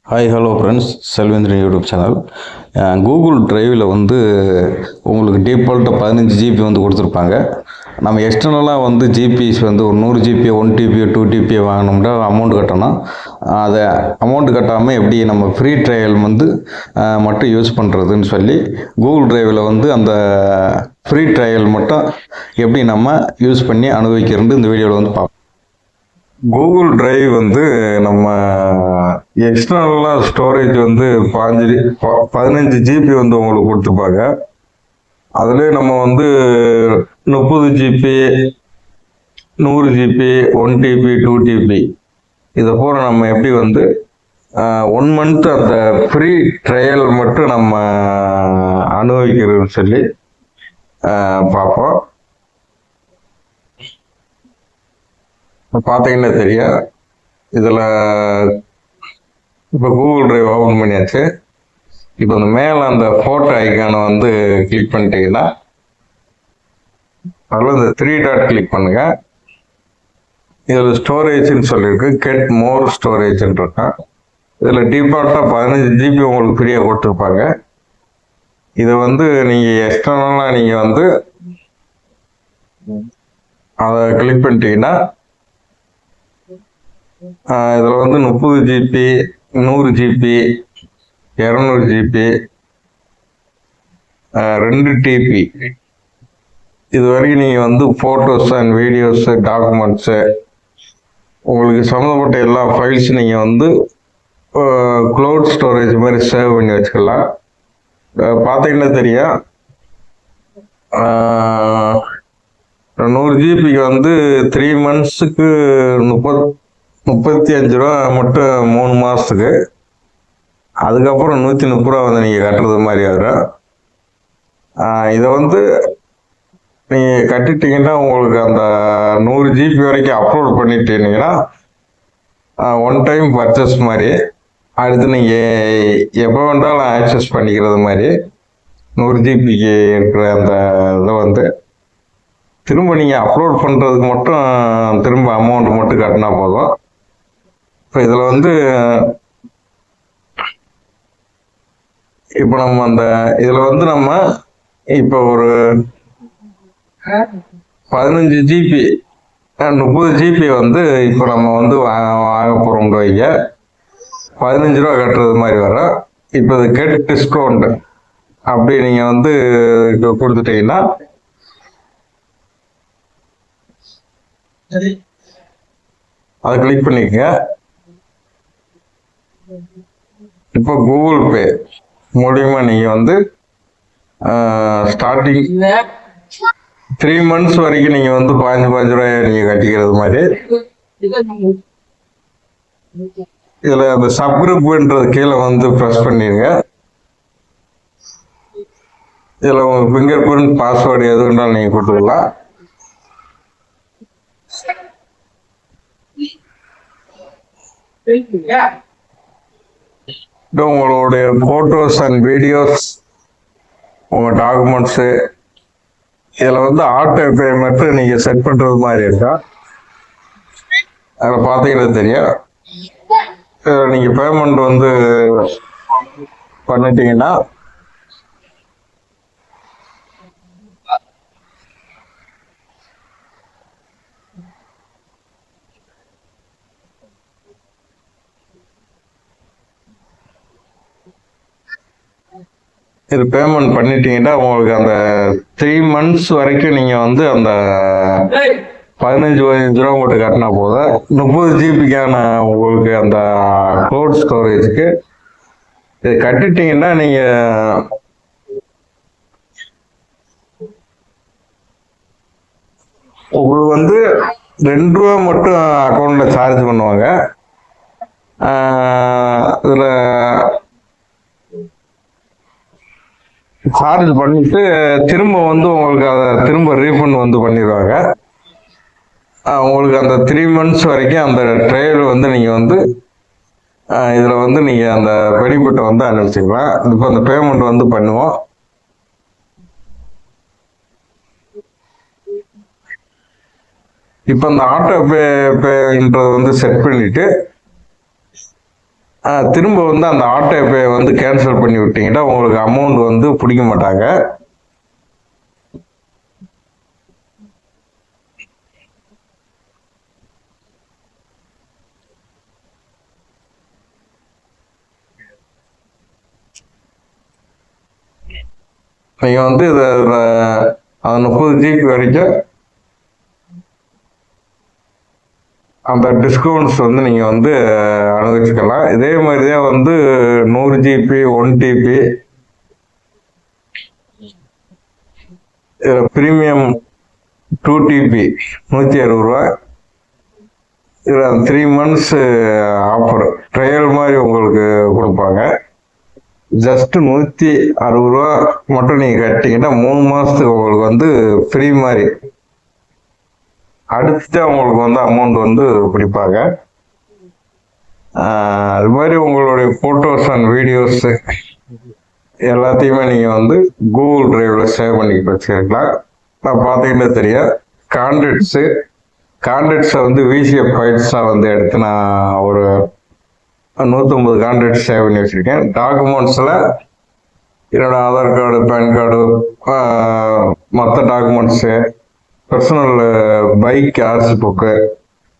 Hi hello friends, Selvendran YouTube channel. Google டிரைவில் வந்து உங்களுக்கு டிஃபால்ட்டாக 15 ஜிபி வந்து கொடுத்துருப்பாங்க. நம்ம எக்ஸ்டர்னலாக வந்து ஜிபிஸ் வந்து ஒரு 100 ஜிபி 1 டிபி 2 டிபி வாங்கினோம்னா அமௌண்ட் கட்டணும். அதை அமௌண்ட் கட்டாமல் எப்படி நம்ம ஃப்ரீ ட்ரையல் வந்து மட்டும் யூஸ் பண்ணுறதுன்னு சொல்லி கூகுள் டிரைவில் வந்து அந்த ஃப்ரீ ட்ரையல் மட்டும் எப்படி நம்ம யூஸ் பண்ணி அனுபவிக்கிறது இந்த வீடியோவில் வந்து பார்ப்போம். கூகுள் டிரைவ் வந்து நம்ம எக்ஸ்டர்னலாக ஸ்டோரேஜ் வந்து 15 ஜிபி வந்து உங்களுக்கு கொடுத்துருப்பாங்க. அதிலே நம்ம வந்து 30 ஜிபி 100 ஜிபி 1 டிபி 2 டிபி இதை போல நம்ம எப்படி வந்து 1 மந்த் அந்த ஃப்ரீ ட்ரையல் மட்டும் நம்ம அனுபவிக்கிறதுன்னு சொல்லி பார்ப்போம். பார்த்தீங்கன்னா தெரியும். இதில் இப்போ கூகுள் டிரைவ் ஓப்பன் பண்ணியாச்சு. இப்போ இந்த மேலே அந்த ஃபோட்டோ ஐக்கானை வந்து கிளிக் பண்ணிட்டீங்கன்னா அதில் இந்த 3 டாட் கிளிக் பண்ணுங்க. இதில் ஸ்டோரேஜ்னு சொல்லியிருக்கு, கெட் மோர் ஸ்டோரேஜ்ன்னு இருக்கேன். இதில் டிஃபால்ட்டாக 15 ஜிபி உங்களுக்கு ஃப்ரீயாக கொடுத்துருப்பாங்க. இதை வந்து நீங்கள் எக்ஸ்டர்னலாக நீங்கள் வந்து அதை கிளிக் பண்ணிட்டீங்கன்னா இதில் வந்து 30 ஜிபி 100 ஜிபி 200 ஜிபி 2 டிபி இது வரைக்கும் நீங்கள் வந்து ஃபோட்டோஸ் அண்ட் வீடியோஸு டாக்குமெண்ட்ஸு உங்களுக்கு சம்மந்தப்பட்ட எல்லா ஃபைல்ஸ் நீங்கள் வந்து க்ளவுட் ஸ்டோரேஜ் மாதிரி சேவ் பண்ணி வச்சுக்கலாம். பார்த்தீங்கன்னா தெரியும். 100 ஜிபிக்கு வந்து 3 மந்த்ஸுக்கு 35 ரூபா மட்டும் 3 மாதத்துக்கு. அதுக்கப்புறம் 130 ரூபா வந்து நீங்கள் கட்டுறது மாதிரி வரும். இதை வந்து நீங்கள் கட்டிட்டீங்கன்னா உங்களுக்கு அந்த 100 ஜிபி வரைக்கும் அப்லோட் பண்ணிட்டீங்கன்னா 1 டைம் பர்ச்சேஸ் மாதிரி. அடுத்து நீங்கள் எப்போ வேண்டாலும் ஆக்சஸ் பண்ணிக்கிறது மாதிரி 100 ஜிபிக்கு இருக்கிற அந்த இதை வந்து திரும்ப நீங்கள் அப்லோட் பண்ணுறதுக்கு மட்டும் திரும்ப அமௌண்ட் மட்டும் கட்டினா போதும். இப்போ இதில் வந்து இப்போ நம்ம அந்த இதில் வந்து நம்ம இப்போ ஒரு 15 ஜிபி 30 ஜிபி வந்து இப்போ நம்ம வந்து வாங்க போகிறோம் வைங்க. 15 ரூபா கட்டுறது மாதிரி வரும். இப்போ இது கெட் டிஸ்கவுண்ட் அப்படி நீங்கள் வந்து கொடுத்துட்டீங்கன்னா அதை கிளிக் பண்ணிக்கங்க. இப்போ கூகுள் பே மூலியமா நீங்கள் வந்து ஸ்டார்டிங் 3 மந்த்ஸ் வரைக்கும் நீங்கள் வந்து 15 ரூபாய் நீங்கள் கட்டிக்கிறது மாதிரி. இதில் அந்த சப்குரூப்ன்றது கீழே வந்து ப்ரெஸ் பண்ணிடுங்க. இதில் உங்கள் ஃபிங்கர் பிரிண்ட் பாஸ்வேர்டு எது வேணாலும் நீங்கள் கொடுத்துக்கலாம். உங்களுடைய ஃபோட்டோஸ் அண்ட் வீடியோஸ் உங்கள் டாக்குமெண்ட்ஸு இதில் வந்து ஆட்டோ பேமெண்ட் நீங்கள் செட் பண்ணுறது மாதிரி இருக்கா. அதில் பார்த்தீங்கன்னா தெரியும். நீங்கள் பேமெண்ட் வந்து பண்ணிட்டீங்கன்னா இது பேமெண்ட் பண்ணிட்டீங்கன்னா உங்களுக்கு அந்த 3 மந்த்ஸ் வரைக்கும் நீங்கள் வந்து அந்த 15 ரூபா மட்டும் கட்டினா போதும். 30 ஜிபிக்கான உங்களுக்கு அந்த க்ளவுட் ஸ்டோரேஜுக்கு இது கட்டிட்டீங்கன்னா நீங்கள் உங்களுக்கு வந்து 2 ரூபா மட்டும் அக்கௌண்ட்டில் சார்ஜ் பண்ணுவாங்க. இதில் சார்ஜ் பண்ணிட்டு திரும்ப வந்து உங்களுக்கு அதை திரும்ப ரீஃபண்ட் வந்து பண்ணிடுவாங்க. உங்களுக்கு அந்த 3 மந்த்ஸ் வரைக்கும் அந்த ட்ரையல் வந்து நீங்கள் வந்து இதில் வந்து நீங்கள் அந்த பெனிஃபிட்டை வந்து அனுப்பிச்சிக்கலாம். இப்போ அந்த பேமெண்ட் வந்து பண்ணுவோம். இப்போ அந்த ஆட்டோ பேன்றது வந்து செட் பண்ணிட்டு திரும்ப வந்து அந்த ஆட்டோ பே வந்து கேன்சல் பண்ணி விட்டீங்கன்னா உங்களுக்கு அமௌண்ட் வந்து பிடிக்க மாட்டாங்க. நீங்க வந்து இதை 30 GB வரைக்கும் அந்த டிஸ்கவுண்ட்ஸ் வந்து நீங்க வந்து அனுபவிச்சுக்கலாம். இதே மாதிரிதான் வந்து 100 GB 1 TB பிரீமியம் 2 TB 160 ரூபா. இதில் 3 months ஆஃபர் ட்ரையல் மாதிரி உங்களுக்கு கொடுப்பாங்க. ஜஸ்ட் 160 ரூபா மட்டும் நீங்க கட்டிங்கன்னா 3 மாசத்துக்கு உங்களுக்கு வந்து ஃப்ரீ மாதிரி. அடுத்து உங்களுக்கு வந்து அமௌண்ட் வந்து பிடிப்பாங்க. அது மாதிரி உங்களுடைய போட்டோஸ் அண்ட் வீடியோஸ் எல்லாத்தையுமே நீங்க வந்து கூகுள் டிரைவ்ல சேவ் பண்ணி வச்சுக்கலாம். நான் பார்த்தீங்கன்னா தெரியும், கான்டாக்ட்ஸை வந்து விசிஎஃப் ஃபைல்ஸாக வந்து எடுத்து நான் ஒரு 150 கான்டாக்ட் சேவ் பண்ணி வச்சிருக்கேன். டாக்குமெண்ட்ஸில் என்னோட ஆதார் கார்டு, பேன் கார்டு, மற்ற documents, personal bike RC book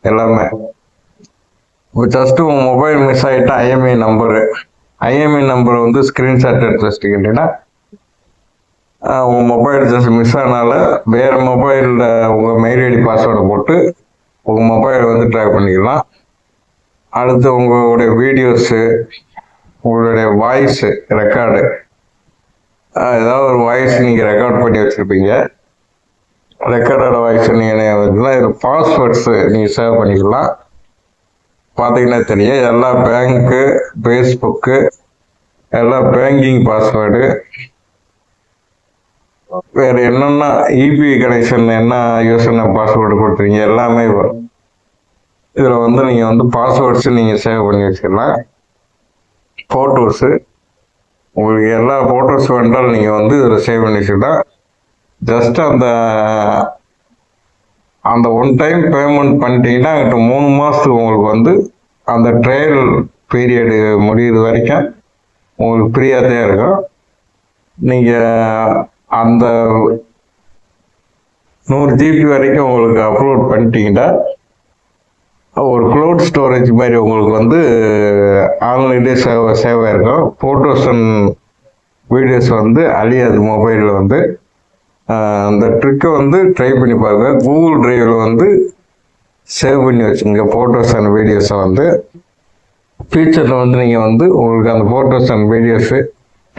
எல்லாமே. ஜஸ்ட் உங்கள் மொபைல் மிஸ் ஆகிட்டா ஐஎம்ஐ நம்பரை வந்து ஸ்க்ரீன்ஷாட் எடுத்து வச்சுக்கிட்டீங்கன்னா உங்கள் மொபைல் ஜஸ்ட் மிஸ் ஆனால வேறு மொபைலில் உங்கள் மெயில் ஐடி பாஸ்வேர்டை போட்டு உங்கள் மொபைலை வந்து ட்ராக் பண்ணிக்கலாம். அடுத்து உங்களுடைய வீடியோஸு, உங்களுடைய வாய்ஸு ரெக்கார்டு, ஏதாவது ஒரு வாய்ஸ் நீங்கள் ரெக்கார்ட் பண்ணி வச்சுருப்பீங்க. ரெக்கார்டோட வாய்ஸ் நீங்கள் இதில் பாஸ்வேர்ட்ஸு நீங்கள் சேவ் பண்ணிக்கலாம். பார்த்தீங்கன்னா தெரியும், எல்லா பேங்க்கு, ஃபேஸ்புக்கு, எல்லா பேங்கிங் பாஸ்வேர்டு, வேறு என்னென்ன இபி கனெக்ஷன் என்ன யூசர் பாஸ்வேர்டு கொடுத்துருங்க எல்லாமே இதில் வந்து நீங்கள் வந்து பாஸ்வேர்ட்ஸு நீங்கள் சேவ் பண்ணி வச்சுக்கலாம். ஃபோட்டோஸு, உங்களுக்கு எல்லா ஃபோட்டோஸ் வேண்டாலும் நீங்கள் வந்து இதில் சேவ் பண்ணி வச்சுக்கலாம். ஜஸ்ட் அந்த ஒன் டைம் பேமெண்ட் பண்ணிட்டீங்கன்னா 3 மாதத்துக்கு உங்களுக்கு வந்து அந்த ட்ரையல் பீரியடு முடிகிற வரைக்கும் உங்களுக்கு ஃப்ரீயாக தான் இருக்கும். நீங்கள் அந்த 100 GB வரைக்கும் உங்களுக்கு அப்லோட் பண்ணிட்டீங்கன்னா ஒரு க்ளவுட் ஸ்டோரேஜ் மாதிரி உங்களுக்கு வந்து ஆன்லைன்லேயே சேவ் ஆகிருக்கும். ஃபோட்டோஸ் அண்ட் வீடியோஸ் வந்து அழியாது மொபைலில் வந்து. அந்த ட்ரிக்கை வந்து ட்ரை பண்ணி பாருங்க. கூகுள் டிரைவில் வந்து சேவ் பண்ணி வச்சுங்க ஃபோட்டோஸ் அண்ட் வீடியோஸை வந்து. ஃபியூச்சரில் வந்து நீங்கள் வந்து உங்களுக்கு அந்த ஃபோட்டோஸ் அண்ட் வீடியோஸு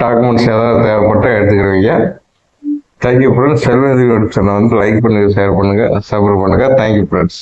டாக்குமெண்ட்ஸ் ஏதாவது தேவைப்பட்டால் எடுத்துக்கிறீங்க. Thank you friends. செல்வநிதி யூடியூப் சேனலை வந்து லைக் பண்ணுங்கள், ஷேர் பண்ணுங்கள், சப்ஸ்கிரைப் பண்ணுங்கள். Thank you friends.